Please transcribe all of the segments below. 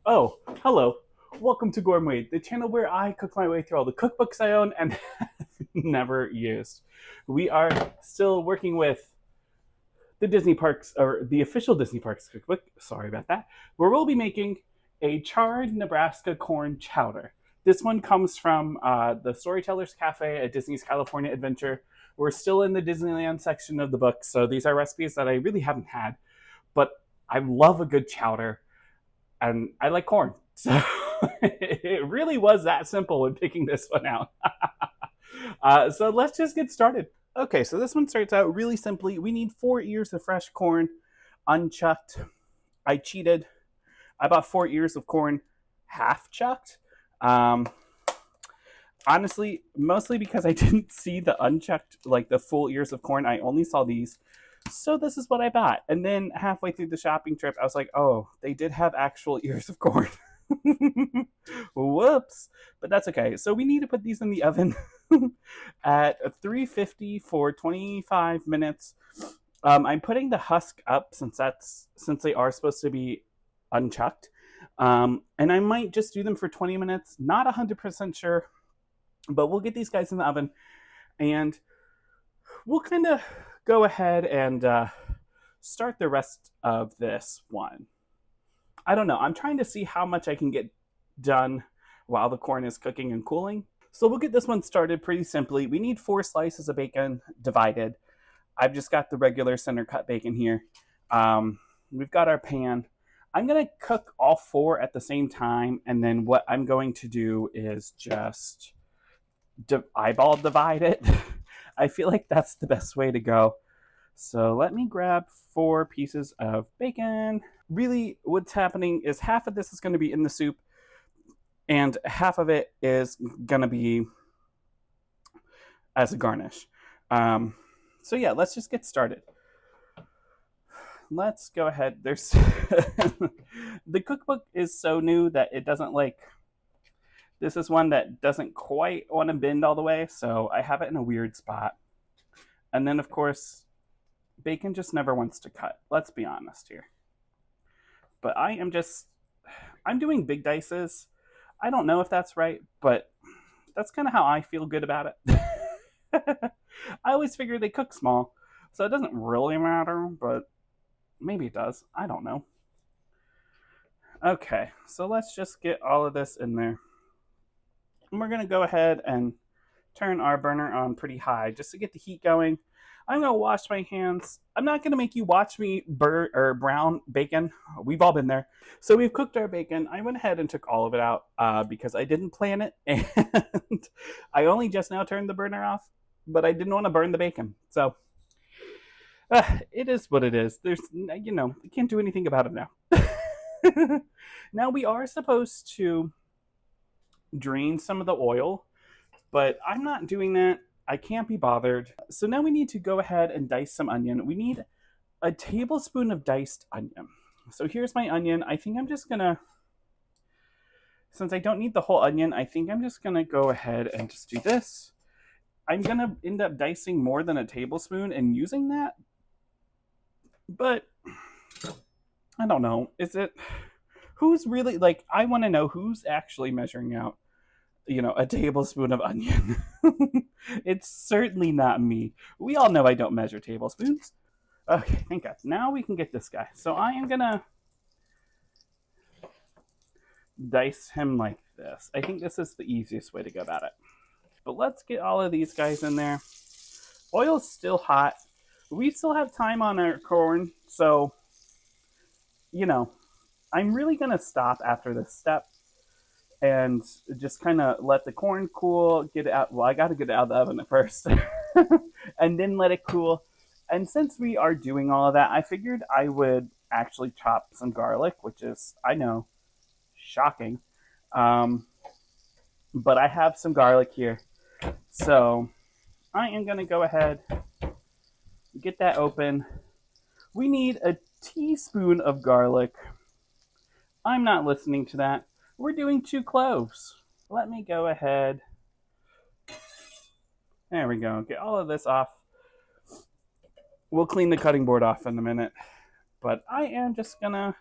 Oh, hello. Welcome to Gourmet, the channel where I cook my way through all the cookbooks I own and never used. We are still working with the Disney Parks, or the official Disney Parks Cookbook, sorry about that, where we'll be making a charred Nebraska corn chowder. This one comes from the Storytellers Cafe at Disney's California Adventure. We're still in the Disneyland section of the book, so these are recipes that I really haven't had, but I love a good chowder and I like corn. So it really was that simple when picking this one out. So let's just get started. Okay, so this one starts out really simply. We need 4 ears of fresh corn, unchucked. I cheated. I bought 4 ears of corn half chucked. Um, Honestly, mostly because I didn't see the unchucked, like the full ears of corn. I only saw these. So this is what I bought. And then halfway through the shopping trip, I was like, oh, they did have actual ears of corn. Whoops. But that's okay. So we need to put these in the oven at 350 for 25 minutes. I'm putting the husk up since they are supposed to be unchucked. And I might just do them for 20 minutes. Not 100% sure, but we'll get these guys in the oven and we'll kind of go ahead and start the rest of this one. I don't know. I'm trying to see how much I can get done while the corn is cooking and cooling. So we'll get this one started pretty simply. We need 4 slices of bacon divided. I've just got the regular center cut bacon here. We've got our pan. I'm going to cook all 4 at the same time. And then what I'm going to do is just eyeball divide it. I feel like that's the best way to go. So let me grab 4 pieces of bacon. Really, what's happening is half of this is going to be in the soup, and half of it is going to be as a garnish. So yeah, let's just get started. Let's go ahead. There's the cookbook is so new that it doesn't like. This is one that doesn't quite want to bend all the way, so I have it in a weird spot. And then, of course, bacon just never wants to cut. Let's be honest here. But I'm doing big dices. I don't know if that's right, but that's kind of how I feel good about it. I always figure they cook small, so it doesn't really matter, but maybe it does. I don't know. Okay, so let's just get all of this in there. And we're going to go ahead and turn our burner on pretty high just to get the heat going. I'm going to wash my hands. I'm not going to make you watch me brown bacon. We've all been there. So we've cooked our bacon. I went ahead and took all of it out because I didn't plan it. And I only just now turned the burner off, but I didn't want to burn the bacon. So it is what it is. There's, I can't do anything about it now. Now we are supposed to drain some of the oil, but I'm not doing that. I can't be bothered. So now we need to go ahead and dice some onion. We need a tablespoon of diced onion. So here's my onion. I think I'm just gonna, since I don't need the whole onion, I think I'm just gonna go ahead and just do this. I'm gonna end up dicing more than a tablespoon and using that, but I don't know. Is it, who's really, like, I wanna know who's actually measuring out a tablespoon of onion. It's certainly not me. We all know I don't measure tablespoons. Okay, thank God. Now we can get this guy. So I am gonna dice him like this. I think this is the easiest way to go about it. But let's get all of these guys in there. Oil's still hot. We still have time on our corn, so I'm really gonna stop after this step and just kind of let the corn cool, get it out. Well, I got to get it out of the oven at first and then let it cool. And since we are doing all of that, I figured I would actually chop some garlic, which is, I know, shocking. But I have some garlic here. So I am going to go ahead, get that open. We need a teaspoon of garlic. I'm not listening to that. We're doing 2 cloves. Let me go ahead. There we go. Get all of this off. We'll clean the cutting board off in a minute. But I am just gonna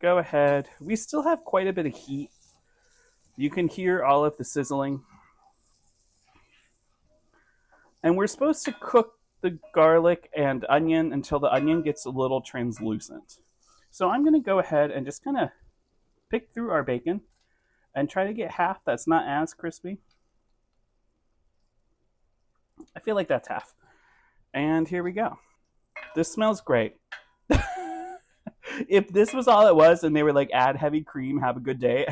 go ahead. We still have quite a bit of heat. You can hear all of the sizzling. And we're supposed to cook the garlic and onion until the onion gets a little translucent. So I'm going to go ahead and just kind of pick through our bacon and try to get half that's not as crispy. I feel like that's half. And here we go. This smells great. If this was all it was and they were like, add heavy cream, have a good day,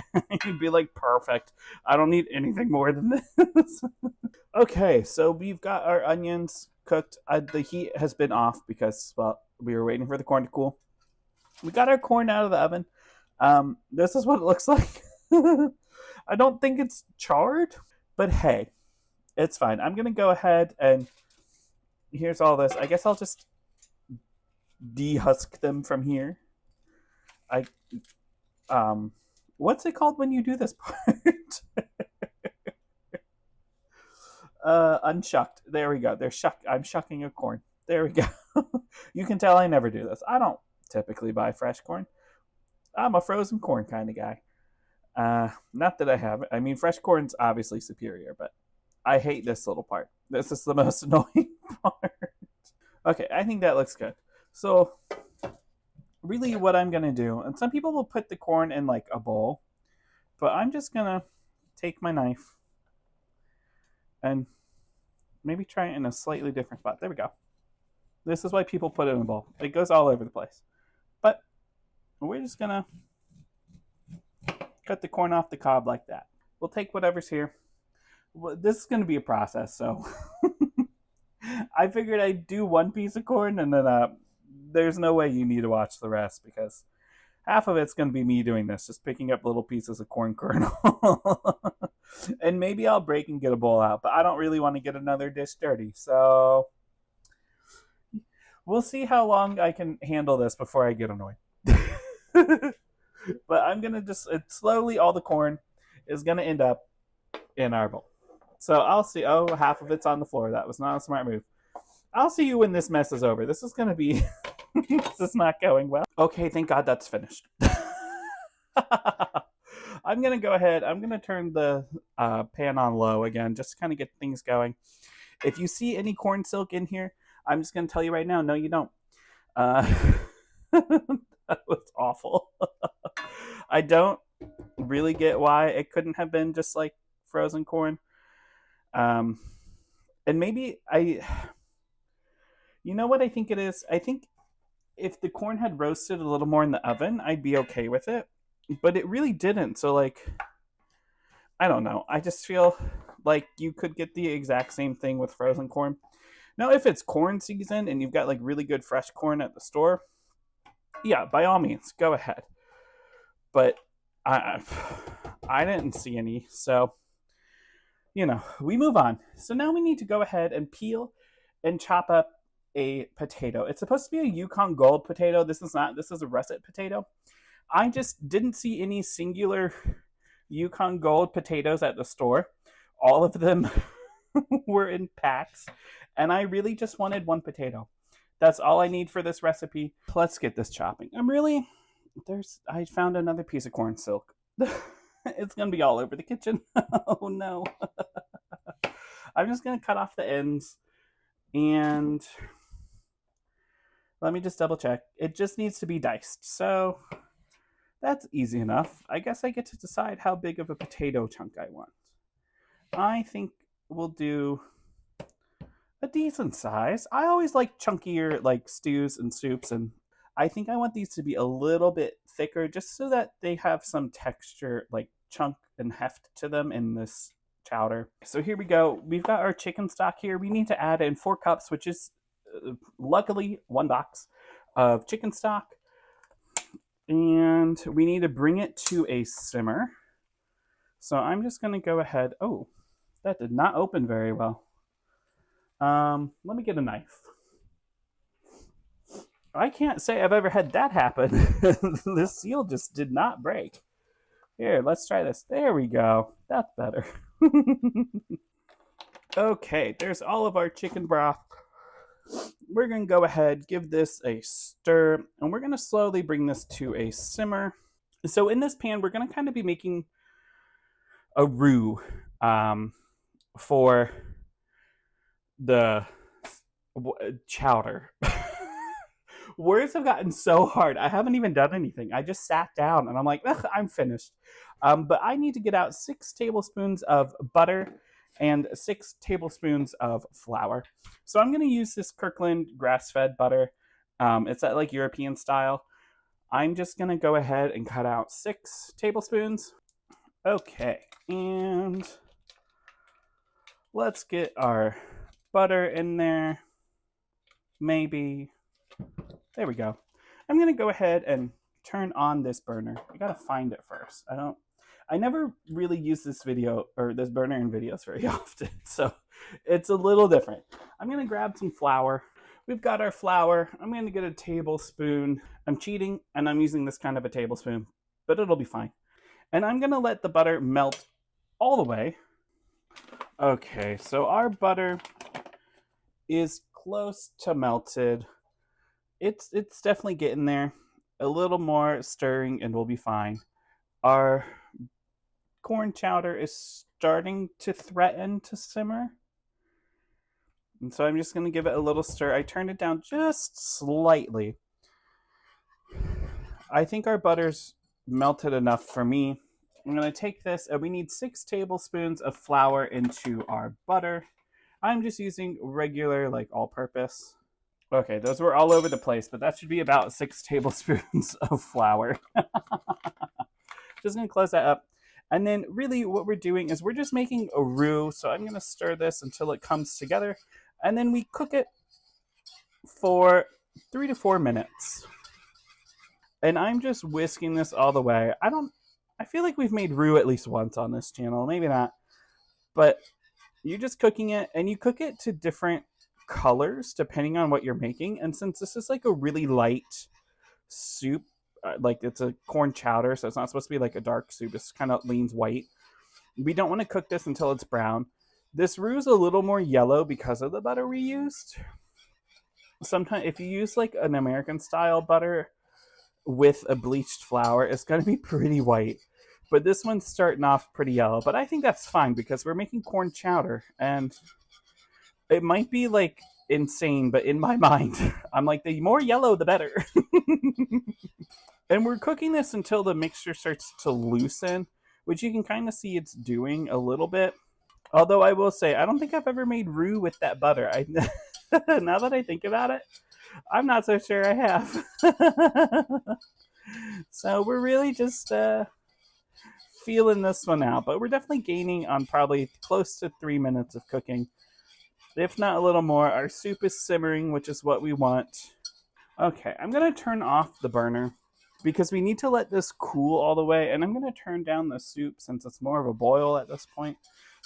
you'd be like, perfect. I don't need anything more than this. Okay, so we've got our onions cooked. The heat has been off because, well, we were waiting for the corn to cool. We got our corn out of the oven. This is what it looks like. I don't think it's charred, but hey, it's fine. I'm going to go ahead and here's all this. I guess I'll just dehusk them from here. What's it called when you do this part? Unshucked. There we go. I'm shucking a corn. There we go. You can tell I never do this. I don't typically buy fresh corn. I'm a frozen corn kind of guy. Not that I have it. I mean, fresh corn's obviously superior, but I hate this little part. This is the most annoying part. Okay, I think that looks good. So, really what I'm going to do, and some people will put the corn in like a bowl, but I'm just going to take my knife and maybe try it in a slightly different spot. There we go. This is why people put it in a bowl. It goes all over the place. But we're just going to cut the corn off the cob like that. We'll take whatever's here. This is going to be a process, so I figured I'd do one piece of corn and then there's no way you need to watch the rest because half of it's going to be me doing this, just picking up little pieces of corn kernel. And maybe I'll break and get a bowl out, but I don't really want to get another dish dirty. So we'll see how long I can handle this before I get annoyed. But I'm going to just, slowly all the corn is going to end up in our bowl. So I'll see. Oh, half of it's on the floor. That was not a smart move. I'll see you when this mess is over. This is going to be, this is not going well. Okay, thank God that's finished. I'm going to go ahead. I'm going to turn the pan on low again, just to kind of get things going. If you see any corn silk in here, I'm just going to tell you right now, no, you don't. That was awful. I don't really get why it couldn't have been just like frozen corn. And maybe you know what I think it is? I think if the corn had roasted a little more in the oven, I'd be okay with it. But it really didn't. So, like, I don't know. I just feel like you could get the exact same thing with frozen corn. Now, if it's corn season and you've got, like, really good fresh corn at the store, yeah, by all means, go ahead. But I didn't see any. So, you know, we move on. So now we need to go ahead and peel and chop up a potato. It's supposed to be a Yukon Gold potato. This is not. This is a russet potato. I just didn't see any singular Yukon Gold potatoes at the store. All of them were in packs, and I really just wanted one potato. That's all I need for this recipe. Let's get this chopping. I found another piece of corn silk. It's gonna be all over the kitchen. Oh no. I'm just gonna cut off the ends and let me just double check. It just needs to be diced. So that's easy enough. I guess I get to decide how big of a potato chunk I want. I think we'll do a decent size. I always like chunkier like stews and soups, and I think I want these to be a little bit thicker just so that they have some texture, like chunk and heft to them in this chowder. So here we go. We've got our chicken stock here. We need to add in 4 cups, which is luckily 1 box of chicken stock. And we need to bring it to a simmer. So I'm just going to go ahead. Oh, that did not open very well. Let me get a knife. I can't say I've ever had that happen. The seal just did not break. Here, let's try this. There we go. That's better. Okay, there's all of our chicken broth. We're going to go ahead, give this a stir, and we're going to slowly bring this to a simmer. So in this pan, we're going to kind of be making a roux for the chowder. Words have gotten so hard. I haven't even done anything. I just sat down and I'm like, I'm finished. But I need to get out 6 tablespoons of butter and 6 tablespoons of flour. So I'm going to use this Kirkland grass-fed butter. It's that like European style. I'm just going to go ahead and cut out 6 tablespoons. Okay, and let's get our butter in there. Maybe. There we go. I'm going to go ahead and turn on this burner. I got to find it first. I never really use this burner in videos very often, so it's a little different. I'm going to grab some flour. We've got our flour. I'm going to get a tablespoon. I'm cheating, and I'm using this kind of a tablespoon, but it'll be fine. And I'm going to let the butter melt all the way. Okay, so our butter is close to melted. It's definitely getting there. A little more stirring and we'll be fine. Our corn chowder is starting to threaten to simmer. And so I'm just going to give it a little stir. I turned it down just slightly. I think our butter's melted enough for me. I'm going to take this, and we need 6 tablespoons of flour into our butter. I'm just using regular, like all-purpose. Okay, those were all over the place, but that should be about 6 tablespoons of flour. Just going to close that up. And then really what we're doing is we're just making a roux. So I'm going to stir this until it comes together. And then we cook it for 3 to 4 minutes. And I'm just whisking this all the way. I feel like we've made roux at least once on this channel. Maybe not. But you're just cooking it, and you cook it to different colors depending on what you're making. And since this is like a really light soup, like it's a corn chowder, so it's not supposed to be like a dark soup. It kind of leans white. We don't want to cook this until it's brown. This roux is a little more yellow because of the butter we used. Sometimes if you use like an American style butter with a bleached flour, it's going to be pretty white. But this one's starting off pretty yellow. But I think that's fine because we're making corn chowder. And it might be like insane, but in my mind, I'm like, the more yellow, the better. And we're cooking this until the mixture starts to loosen, which you can kind of see it's doing a little bit. Although I will say, I don't think I've ever made roux with that butter. Now that I think about it, I'm not so sure I have. So we're really just feeling this one out. But we're definitely gaining on probably close to 3 minutes of cooking. If not a little more. Our soup is simmering, which is what we want. Okay, I'm going to turn off the burner because we need to let this cool all the way. And I'm going to turn down the soup since it's more of a boil at this point.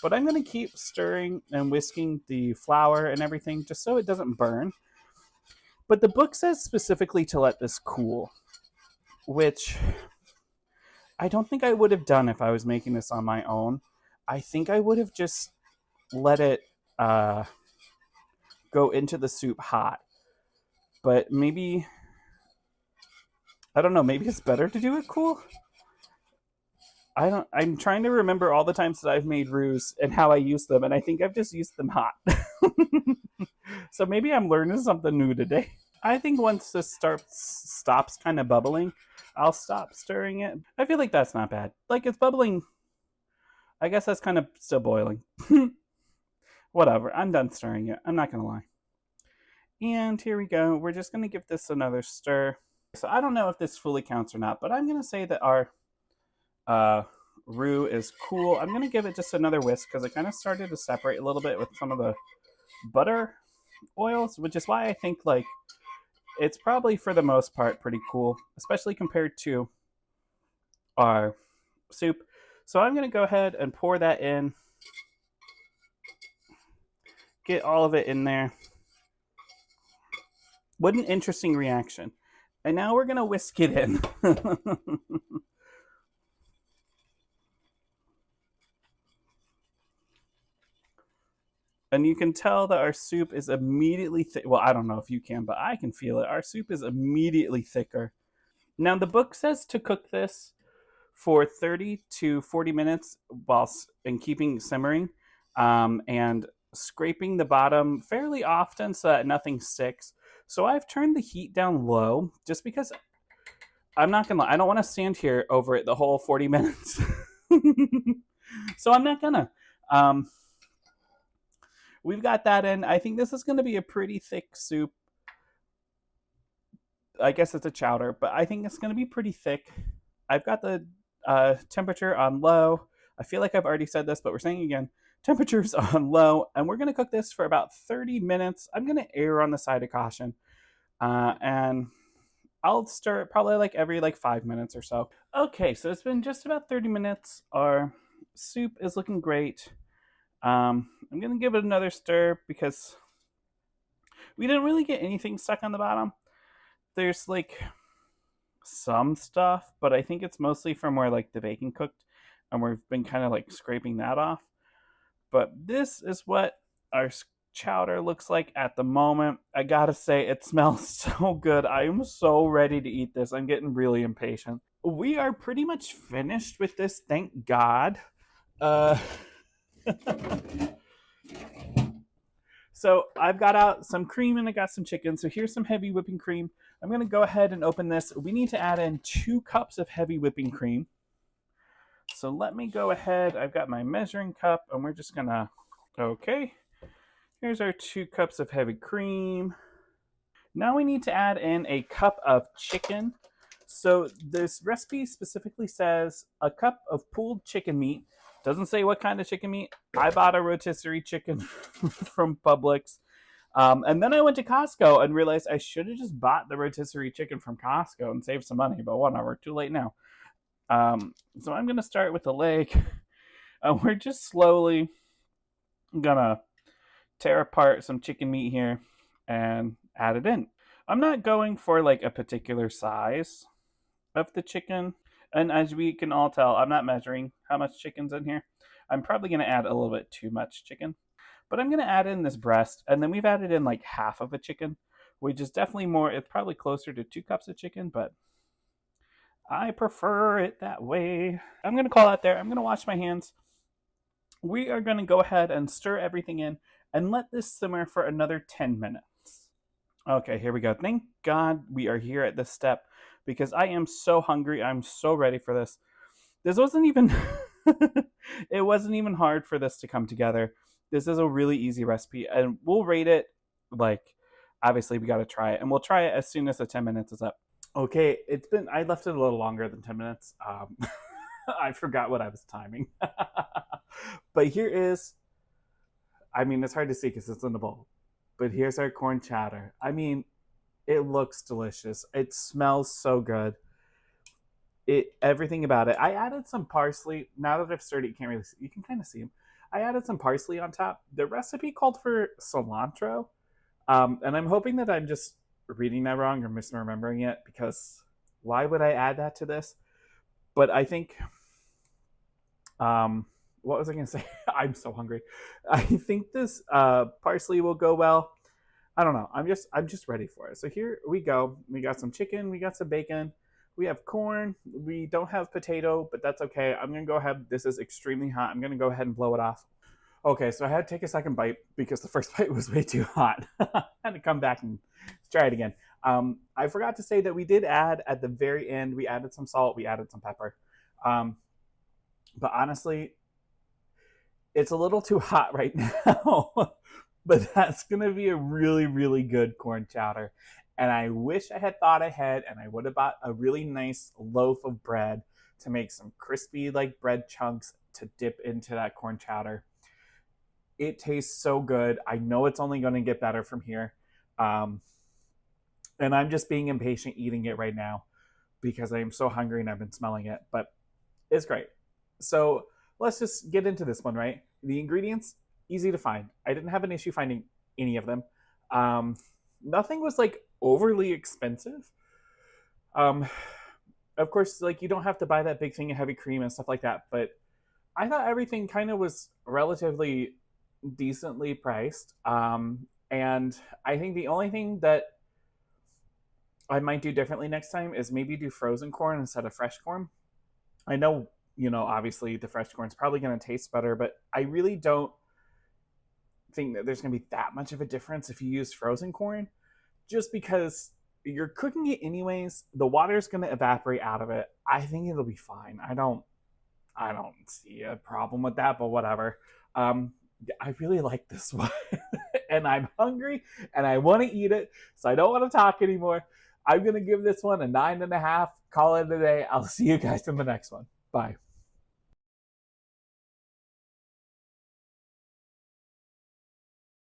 But I'm going to keep stirring and whisking the flour and everything just so it doesn't burn. But the book says specifically to let this cool, which I don't think I would have done if I was making this on my own. I think I would have just let it go into the soup hot. But maybe, I don't know, maybe it's better to do it cool? I'm trying to remember all the times that I've made roux and how I use them, and I think I've just used them hot. So maybe I'm learning something new today. I think once this stops kind of bubbling, I'll stop stirring it. I feel like that's not bad. Like, it's bubbling. I guess that's kind of still boiling. Whatever, I'm done stirring it. I'm not going to lie. And here we go. We're just going to give this another stir. So I don't know if this fully counts or not, but I'm going to say that our roux is cool. I'm going to give it just another whisk because it kind of started to separate a little bit with some of the butter oils, which is why I think like it's probably for the most part pretty cool, especially compared to our soup. So I'm going to go ahead and pour that in. Get all of it in there. What an interesting reaction. And now we're going to whisk it in. And you can tell that our soup is immediately thick. Well, I don't know if you can, but I can feel it. Our soup is immediately thicker. Now, the book says to cook this for 30 to 40 minutes whilst and keeping simmering, and scraping the bottom fairly often so that nothing sticks. So I've turned the heat down low just because I'm not gonna lie, I don't want to stand here over it the whole 40 minutes. So I'm not gonna. Um, we've got that in. I think this is going to be a pretty thick soup. I guess it's a chowder, but I think it's going to be pretty thick. I've got the temperature on low. I feel like I've already said this, but we're saying again, temperature's on low, and we're going to cook this for about 30 minutes. I'm going to err on the side of caution, and I'll stir it probably like every 5 minutes or so. Okay, so it's been just about 30 minutes. Our soup is looking great. I'm going to give it another stir because we didn't really get anything stuck on the bottom. There's some stuff, but I think it's mostly from where the bacon cooked, and we've been kind of scraping that off. But this is what our chowder looks like at the moment. I gotta say, it smells so good. I am so ready to eat this. I'm getting really impatient. We are pretty much finished with this, thank God. So I've got out some cream and I got some chicken. So here's some heavy whipping cream. I'm going to go ahead and open this. We need to add in 2 cups of heavy whipping cream. So let me go ahead. I've got my measuring cup and we're just going to, okay. Here's our 2 cups of heavy cream. Now we need to add in a cup of chicken. So this recipe specifically says a cup of pulled chicken meat. Doesn't say what kind of chicken meat. I bought a rotisserie chicken from Publix. And then I went to Costco and realized I should have just bought the rotisserie chicken from Costco and saved some money, but whatever, too late now. So I'm going to start with the leg. We're just slowly going to tear apart some chicken meat here and add it in. I'm not going for a particular size of the chicken. And as we can all tell, I'm not measuring how much chicken's in here. I'm probably going to add a little bit too much chicken. But I'm going to add in this breast, and then we've added in half of a chicken, which is definitely more, it's probably closer to 2 cups of chicken, but I prefer it that way. I'm going to call out there. I'm going to wash my hands. We are going to go ahead and stir everything in and let this simmer for another 10 minutes. Okay, here we go. Thank God we are here at this step because I am so hungry. I'm so ready for this. This wasn't even, it wasn't even hard for this to come together. This is a really easy recipe and we'll rate it obviously we got to try it and we'll try it as soon as the 10 minutes is up. Okay, I left it a little longer than 10 minutes. I forgot what I was timing. But here is, it's hard to see because it's in the bowl. But here's our corn chowder. It looks delicious. It smells so good. Everything about it. I added some parsley. Now that I've stirred it, you can't really see. You can kind of see them. I added some parsley on top. The recipe called for cilantro. And I'm hoping that I'm just reading that wrong or misremembering it because why would I add that to this? But I think, what was I going to say? I'm so hungry. I think this parsley will go well. I don't know. I'm just ready for it. So here we go. We got some chicken. We got some bacon. We have corn. We don't have potato, but that's okay. I'm going to go ahead. This is extremely hot. I'm going to go ahead and blow it off. Okay, so I had to take a second bite because the first bite was way too hot. I had to come back and try it again. I forgot to say that we did add at the very end, we added some salt, we added some pepper. But honestly, it's a little too hot right now. But that's going to be a really, really good corn chowder. And I wish I had thought ahead and I would have bought a really nice loaf of bread to make some crispy bread chunks to dip into that corn chowder. It tastes so good. I know it's only going to get better from here. And I'm just being impatient eating it right now because I am so hungry and I've been smelling it. But it's great. So let's just get into this one, right? The ingredients, easy to find. I didn't have an issue finding any of them. Nothing was overly expensive. Of course, you don't have to buy that big thing of heavy cream and stuff like that. But I thought everything kind of was relatively decently priced. And I think the only thing that I might do differently next time is maybe do frozen corn instead of fresh corn. I know, obviously the fresh corn is probably going to taste better, but I really don't think that there's going to be that much of a difference if you use frozen corn, just because you're cooking it anyways. The water's going to evaporate out of it. I think it'll be fine. I don't see a problem with that, but whatever. I really like this one, and I'm hungry, and I want to eat it, so I don't want to talk anymore. I'm gonna give this one a 9.5. Call it a day. I'll see you guys in the next one. Bye.